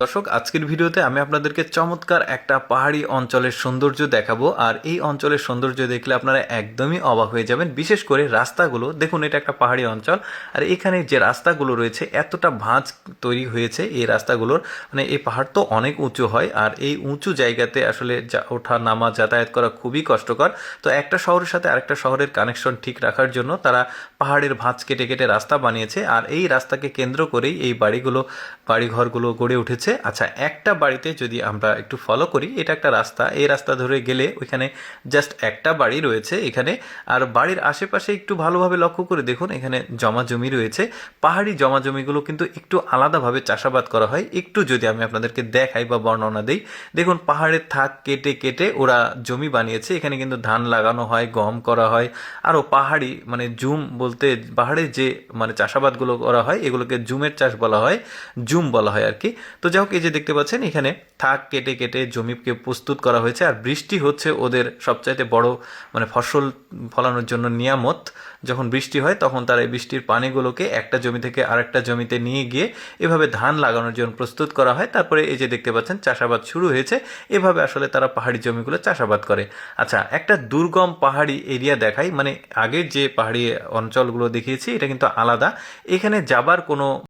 দর্শক, আজকের ভিডিওতে আমি আপনাদেরকে চমৎকার একটা পাহাড়ি অঞ্চলের সৌন্দর্য দেখাবো। আর এই অঞ্চলের সৌন্দর্য দেখলে আপনারা একদমই অবাক হয়ে যাবেন। বিশেষ করে রাস্তাগুলো দেখুন, এটা একটা পাহাড়ি অঞ্চল। আর এখানে যে রাস্তাগুলো রয়েছে এতটা ভাঁজ তৈরি হয়েছে এই রাস্তাগুলোর, মানে এই পাহাড় তো অনেক উঁচু হয়, আর এই উঁচু জায়গাতে আসলে ওঠা নামা যাতায়াত করা খুবই কষ্টকর। তো একটা শহরের সাথে আরেকটা শহরের কানেকশন ঠিক রাখার জন্য তারা পাহাড়ের ভাঁজ কেটে কেটে রাস্তা বানিয়েছে। আর এই রাস্তাকে কেন্দ্র করেই এই বাড়িঘরগুলো গড়ে উঠেছে। আচ্ছা, একটা বাড়িতে যদি আমরা একটু ফলো করি, এটা একটা রাস্তা, এই রাস্তা ধরে গেলে ওইখানে জাস্ট একটা বাড়ি রয়েছে এখানে। আর বাড়ির আশেপাশে একটু ভালোভাবে লক্ষ্য করে দেখুন, এখানে জমা জমি রয়েছে। পাহাড়ি জমা জমিগুলো কিন্তু একটু আলাদাভাবে চাষাবাদ করা হয়। একটু যদি আমি আপনাদেরকে দেখাই বা বর্ণনা দিই, দেখুন পাহাড়ের থাক কেটে কেটে ওরা জমি বানিয়েছে। এখানে কিন্তু ধান লাগানো হয়, গম করা হয়। আরও পাহাড়ি মানে জুম বলতে, পাহাড়ে যে মানে চাষাবাদগুলো করা হয় এগুলোকে জুমের চাষ বলা হয়, জুম বলা হয় আর কি। তো যাই হোক, এই যে দেখতে পাচ্ছেন এখানে থাক কেটে কেটে জমিকে প্রস্তুত করা হয়েছে। আর বৃষ্টি হচ্ছে ওদের সবচাইতে বড় মানে ফসল ফলানোর জন্য নিয়ামত। যখন বৃষ্টি হয় তখন তারা এই বৃষ্টির পানিগুলোকে একটা জমি থেকে আরেকটা জমিতে নিয়ে গিয়ে এভাবে ধান লাগানোর জন্য প্রস্তুত করা হয়। তারপরে এই যে দেখতে পাচ্ছেন চাষাবাদ শুরু হয়েছে। এভাবে আসলে তারা পাহাড়ি জমিগুলো চাষাবাদ করে। আচ্ছা, একটা দুর্গম পাহাড়ি এরিয়া দেখাই, মানে আগের যে পাহাড়ি অঞ্চলগুলো দেখিয়েছি এটা কিন্তু আলাদা। এখানে যাবার কোনো